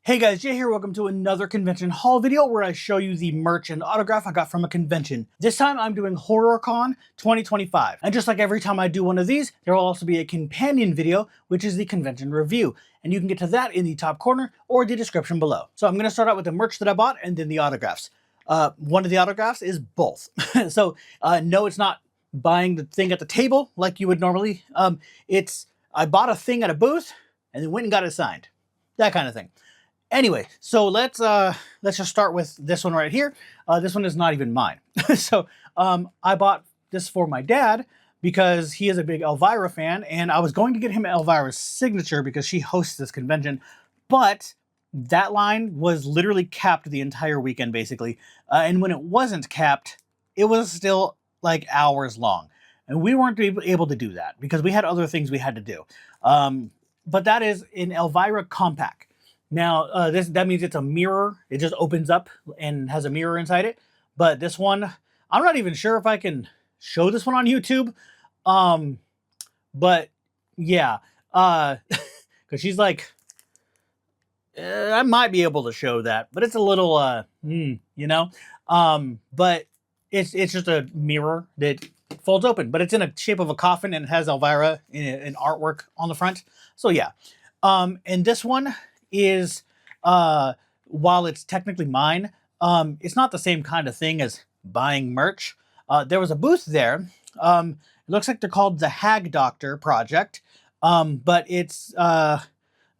Hey guys, Jay here. Welcome to another convention haul video where I show you the merch and autograph I got from a convention. This time I'm doing HorrorCon 2025. And just like every time I do one of these, there will also be a companion video, which is the convention review. And you can get to that in the top corner or the description below. So I'm going to start out with the merch that I bought and then the autographs. One of the autographs is both. So no, it's not buying the thing at the table like you would normally. I bought a thing at a booth and then went and got it signed. That kind of thing. Anyway, so let's just start with this one right here. This one is not even mine. So I bought this for my dad because he is a big Elvira fan, and I was going to get him Elvira's signature because she hosts this convention, but that line was literally capped the entire weekend, basically. And when it wasn't capped, it was still like hours long. And we weren't able to do that because we had other things we had to do. But that is an Elvira compact. Now, that means it's a mirror. It just opens up and has a mirror inside it. But this one, I'm not even sure if I can show this one on YouTube. But yeah, because she's like, I might be able to show that, but it's a little, but it's just a mirror that folds open, but it's in a shape of a coffin and it has Elvira in artwork on the front. So yeah, and this one is, while it's technically mine, it's not the same kind of thing as buying merch. There was a booth there. It looks like they're called the Hag Doctor Project, but it's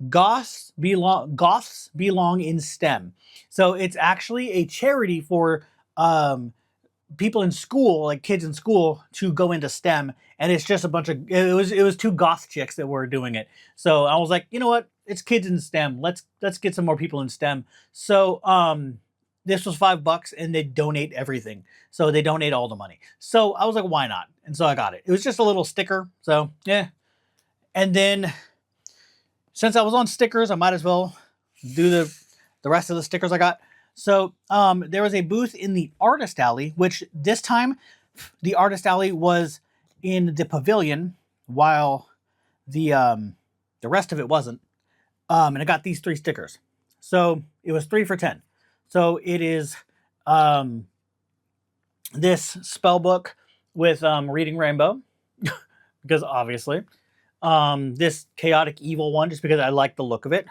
Goths Belong in STEM. So it's actually a charity for people in school, like kids in school, to go into STEM. And it's just a bunch of, it was two goth chicks that were doing it. So I was like, you know what? It's kids in STEM. Let's get some more people in STEM. So this was $5 and they donate everything. So they donate all the money. So I was like, why not? And so I got it. It was just a little sticker. So yeah. And then since I was on stickers, I might as well do the rest of the stickers I got. So there was a booth in the Artist Alley, which this time the Artist Alley was in the pavilion while the rest of it wasn't. And I got these 3 stickers. So it was 3 for $10. So it is this spell book with Reading Rainbow, because obviously. This Chaotic Evil one, just because I like the look of it.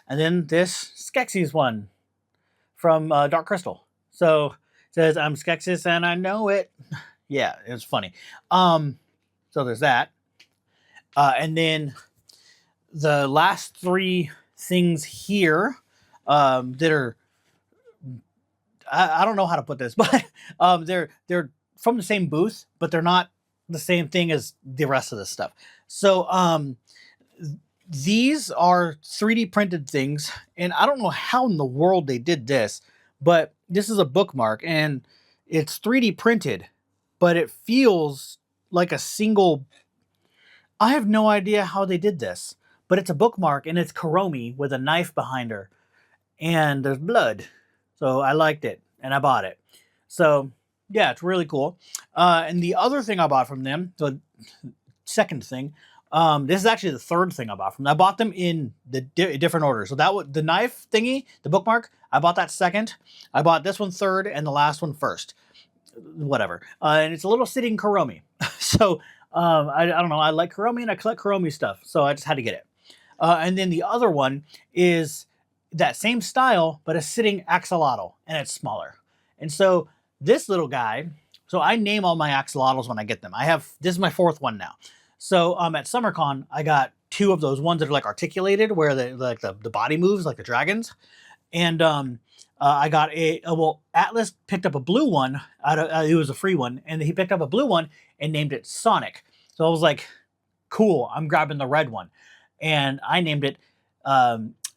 And then this Skeksis one from Dark Crystal. So it says, I'm Skeksis and I know it. Yeah, it was funny. So there's that. And then the last 3 things here that are, I don't know how to put this, but they're from the same booth, but they're not the same thing as the rest of this stuff. So these are 3D printed things, and I don't know how in the world they did this, but this is a bookmark and it's 3D printed, but it feels like a single. I have no idea how they did this, but it's a bookmark and it's Kuromi with a knife behind her and there's blood. So I liked it and I bought it. So yeah, it's really cool. And the other thing I bought from them, the second thing, this is actually the third thing I bought from them. I bought them in the different order. So that was the knife thingy, the bookmark. I bought that second. I bought this one third and the last one first. Whatever. And it's a little sitting Kuromi. So I don't know. I like Kuromi and I collect Kuromi stuff. So I just had to get it. And then the other one is that same style, but a sitting axolotl and it's smaller. And so this little guy, so I name all my axolotls when I get them. This is my 4th one now. So at SummerCon, I got 2 of those ones that are like articulated, where the body moves like the dragons. And I got Atlas picked up a blue one. It was a free one, and he picked up a blue one and named it Sonic. So I was like, cool, I'm grabbing the red one. And I named it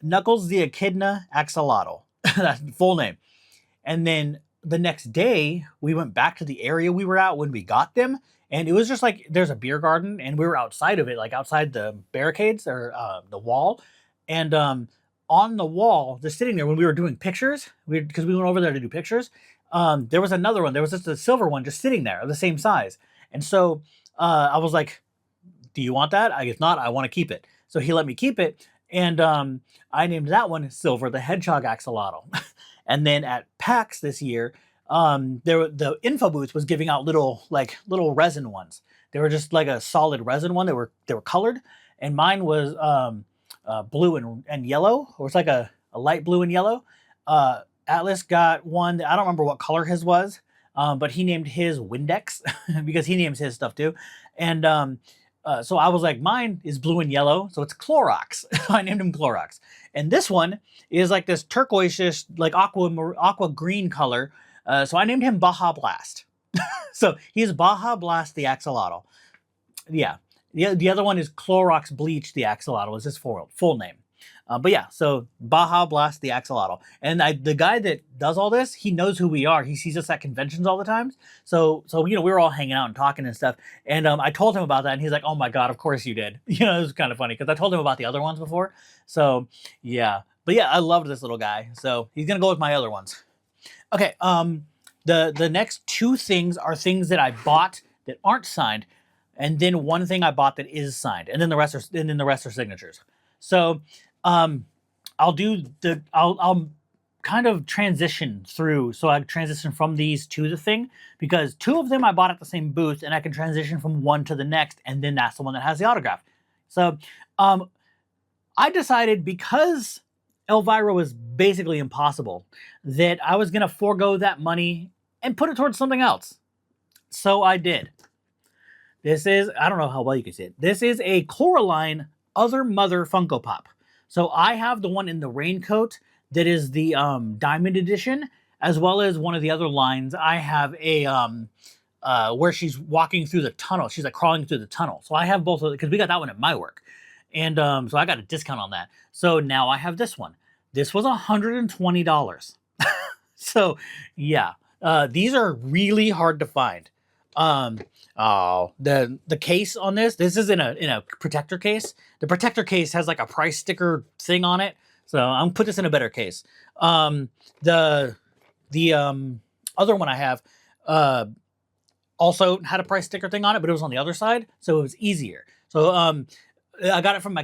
Knuckles the Echidna Axolotl. That's the full name. And then the next day, we went back to the area we were at when we got them. And it was just like, there's a beer garden and we were outside of it, like outside the barricades or the wall. And on the wall, just sitting there when we were doing pictures, because we went over there to do pictures, there was another one. There was just a silver one just sitting there of the same size. And so I was like, do you want that? If not, I want to keep it. So he let me keep it. And I named that one Silver the Hedgehog Axolotl. And then at PAX this year, the info booth was giving out little resin ones. They were just like a solid resin one. They were colored, and mine was blue and yellow, or it's like a light blue and yellow. Atlas got one that I don't remember what color his was, but he named his Windex because he names his stuff too. And so I was like, mine is blue and yellow, so it's Clorox. So I named him Clorox. And this one is like this turquoise-ish, like aqua green color. So I named him Baja Blast. So he's Baja Blast the Axolotl. Yeah. The other one is Clorox Bleach the Axolotl is his full name. But yeah, so Baja Blast the Axolotl. And the guy that does all this, he knows who we are. He sees us at conventions all the time. So we were all hanging out and talking and stuff. And I told him about that, and he's like, oh my God, of course you did. It was kind of funny because I told him about the other ones before. So yeah. But yeah, I loved this little guy. So he's going to go with my other ones. Okay, the next two things are things that I bought that aren't signed, and then one thing I bought that is signed, and then the rest are signatures. So I'll kind of transition through. So I transition from these to the thing because two of them I bought at the same booth, and I can transition from one to the next, and then that's the one that has the autograph. So I decided, because Elvira was basically impossible, that I was going to forego that money and put it towards something else. So I did. This is, I don't know how well you can see it. This is a Coraline Other Mother Funko Pop. So I have the one in the raincoat that is the Diamond Edition, as well as one of the other lines. I have a where she's walking through the tunnel. She's like crawling through the tunnel. So I have both of them because we got that one at my work. And so I got a discount on that. So now I have this one. This was $120. So yeah, these are really hard to find. The case on this is in a protector case. The protector case has like a price sticker thing on it. So I'm gonna put this in a better case. The other one I have also had a price sticker thing on it, but it was on the other side, so it was easier. So I got it from my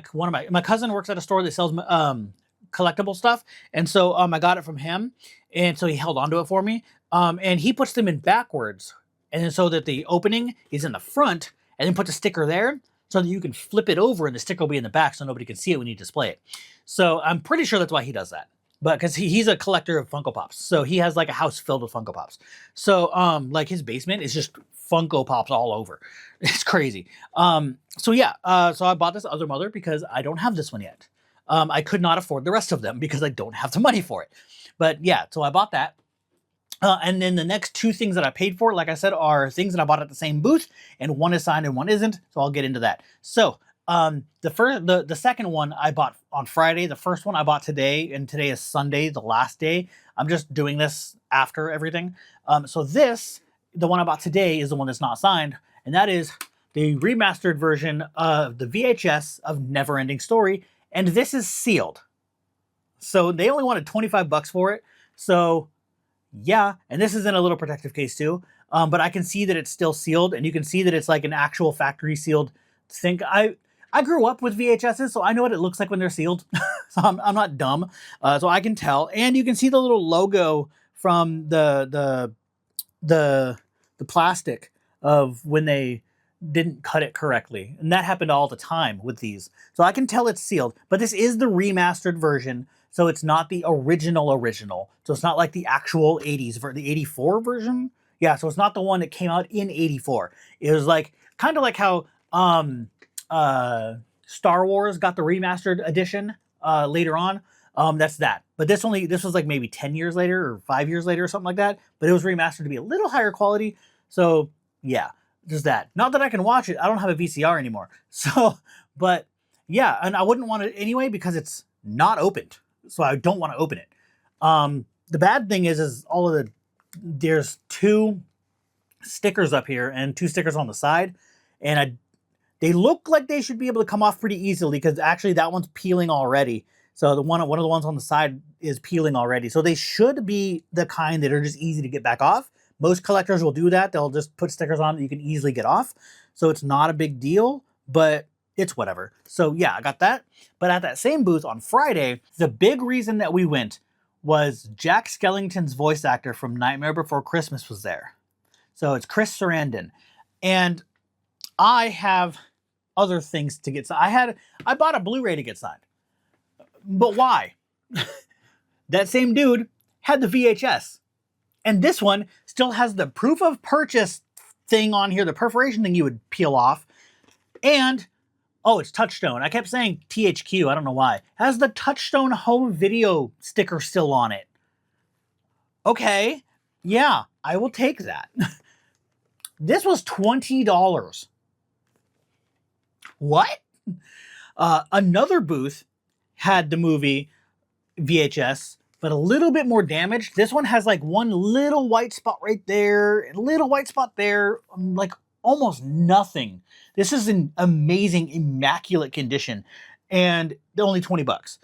cousin works at a store that sells collectible stuff, and so I got it from him, and so he held onto it for me. And he puts them in backwards, and then so that the opening is in the front, and then put the sticker there so that you can flip it over and the sticker will be in the back so nobody can see it when you display it. So I'm pretty sure that's why he does that. But because he's a collector of Funko Pops, so he has like a house filled with Funko Pops. So like his basement is just Funko Pops all over. It's crazy. So yeah, so I bought this Other Mother because I don't have this one yet. I could not afford the rest of them because I don't have the money for it. But yeah, so I bought that. And then the next two things that I paid for, like I said, are things that I bought at the same booth, and one is signed and one isn't. So I'll get into that. So the second one I bought on Friday. The first one I bought today, and today is Sunday, the last day. I'm just doing this after everything. So the one I bought today, is the one that's not signed, and that is the remastered version of the VHS of Neverending Story, and this is sealed. So they only wanted $25 for it. So yeah, and this is in a little protective case too. But I can see that it's still sealed, and you can see that it's like an actual factory sealed thing. I grew up with VHSs, so I know what it looks like when they're sealed. So I'm not dumb. So I can tell, and you can see the little logo from the plastic of when they didn't cut it correctly, and that happened all the time with these. So I can tell it's sealed, but this is the remastered version. So it's not the original. So it's not like the actual 80s, the 84 version. Yeah, so it's not the one that came out in 84. It was like, kind of like how Star Wars got the remastered edition later on. That's that. But this was like maybe 10 years later or 5 years later or something like that. But it was remastered to be a little higher quality. So yeah, just that. Not that I can watch it. I don't have a VCR anymore. So, but yeah, and I wouldn't want it anyway because it's not opened. So I don't want to open it. The bad thing is there's two stickers up here and two stickers on the side, and they look like they should be able to come off pretty easily because actually that one's peeling already. So one of the ones on the side is peeling already. So they should be the kind that are just easy to get back off. Most collectors will do that. They'll just put stickers on that you can easily get off. So it's not a big deal, but it's whatever. So yeah, I got that. But at that same booth on Friday, the big reason that we went was Jack Skellington's voice actor from Nightmare Before Christmas was there. So it's Chris Sarandon. And I have other things to get signed. I bought a Blu-ray to get signed. But why? That same dude had the VHS. And this one still has the proof of purchase thing on here, the perforation thing you would peel off. And, oh, it's Touchstone. I kept saying THQ, I don't know why. It has the Touchstone home video sticker still on it. Okay, yeah, I will take that. This was $20. What? Another booth had the movie VHS, but a little bit more damaged. This one has like one little white spot right there, and a little white spot there, like almost nothing. This is an amazing, immaculate condition, and they're only $20.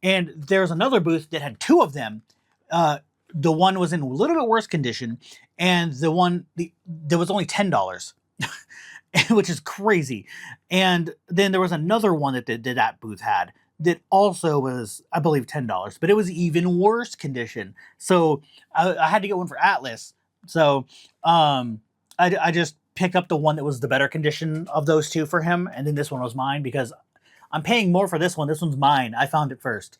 And there's another booth that had two of them. The one was in a little bit worse condition, and there was only $10. Which is crazy. And then there was another one that booth had that also was, I believe, $10, but it was even worse condition. So I had to get one for Atlas. So I just picked up the one that was the better condition of those two for him, and then this one was mine because I'm paying more for this one. This one's mine. I found it first.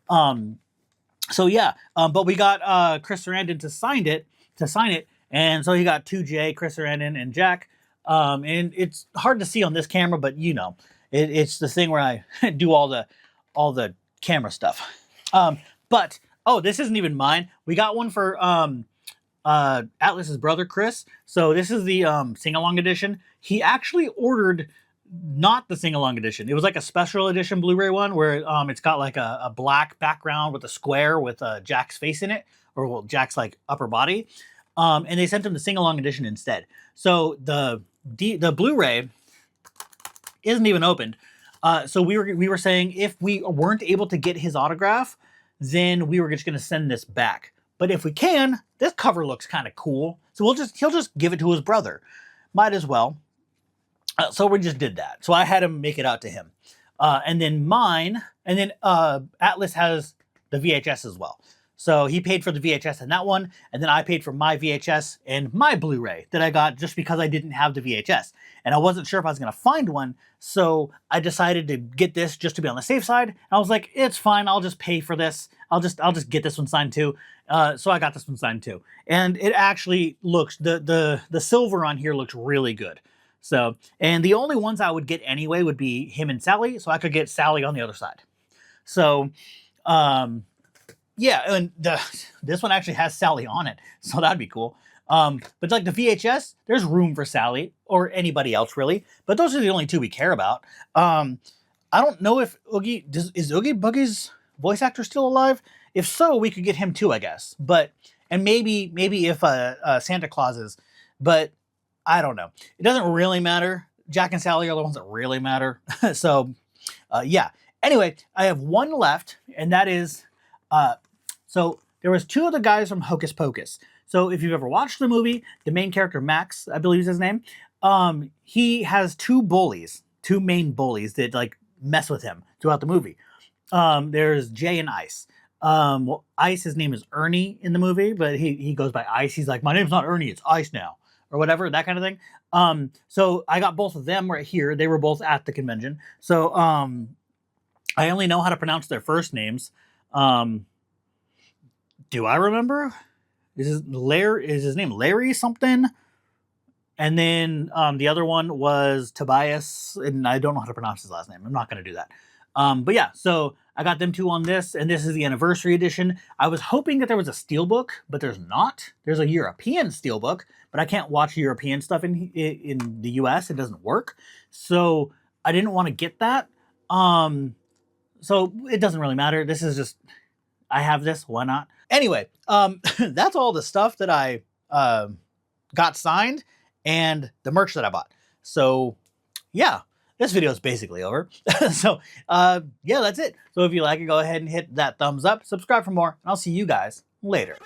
So yeah, but we got Chris Sarandon to sign it, and so he got 2J, Chris Sarandon, and Jack. And it's hard to see on this camera, but you know, it's the thing where I do all the camera stuff. But this isn't even mine. We got one for Atlas's brother Chris. So this is the sing-along edition. He actually ordered not the sing-along edition. It was like a special edition Blu-ray one where it's got like a black background with a square with Jack's face in it, or well, Jack's like upper body. And they sent him the sing-along edition instead. So the Blu-ray isn't even opened. So we were saying if we weren't able to get his autograph, then we were just going to send this back. But if we can, this cover looks kind of cool. So he'll just give it to his brother. Might as well. So we just did that. So I had him make it out to him. And then Atlas has the VHS as well. So he paid for the VHS and that one, and then I paid for my VHS and my Blu-ray that I got just because I didn't have the VHS. And I wasn't sure if I was going to find one, so I decided to get this just to be on the safe side. And I was like, it's fine, I'll just pay for this. I'll just get this one signed too. So I got this one signed too. And it actually looks, the silver on here looks really good. So, and the only ones I would get anyway would be him and Sally, so I could get Sally on the other side. So, yeah, and this one actually has Sally on it, so that'd be cool. But like the VHS, there's room for Sally or anybody else really, but those are the only two we care about. I don't know if is Oogie Boogie's voice actor still alive? If so, we could get him too, I guess. But and maybe if Santa Claus is, but I don't know. It doesn't really matter. Jack and Sally are the ones that really matter. So yeah. Anyway, I have one left, and that is. So there was two of the guys from Hocus Pocus. So if you've ever watched the movie, the main character, Max, I believe is his name, he has two main bullies that like mess with him throughout the movie. There's Jay and Ice. Well, Ice, his name is Ernie in the movie, but he goes by Ice. He's like, my name's not Ernie, it's Ice now, or whatever, that kind of thing. So I got both of them right here. They were both at the convention. So I only know how to pronounce their first names. Do I remember? Is his name Larry something? And then the other one was Tobias, and I don't know how to pronounce his last name. I'm not going to do that. But yeah, so I got them two on this, and this is the anniversary edition. I was hoping that there was a steelbook, but there's not. There's a European steelbook, but I can't watch European stuff in the US. It doesn't work. So I didn't want to get that. So it doesn't really matter. This is just, I have this, why not? Anyway, that's all the stuff that I got signed and the merch that I bought. So yeah, this video is basically over. So yeah, that's it. So if you like it, go ahead and hit that thumbs up, subscribe for more, and I'll see you guys later.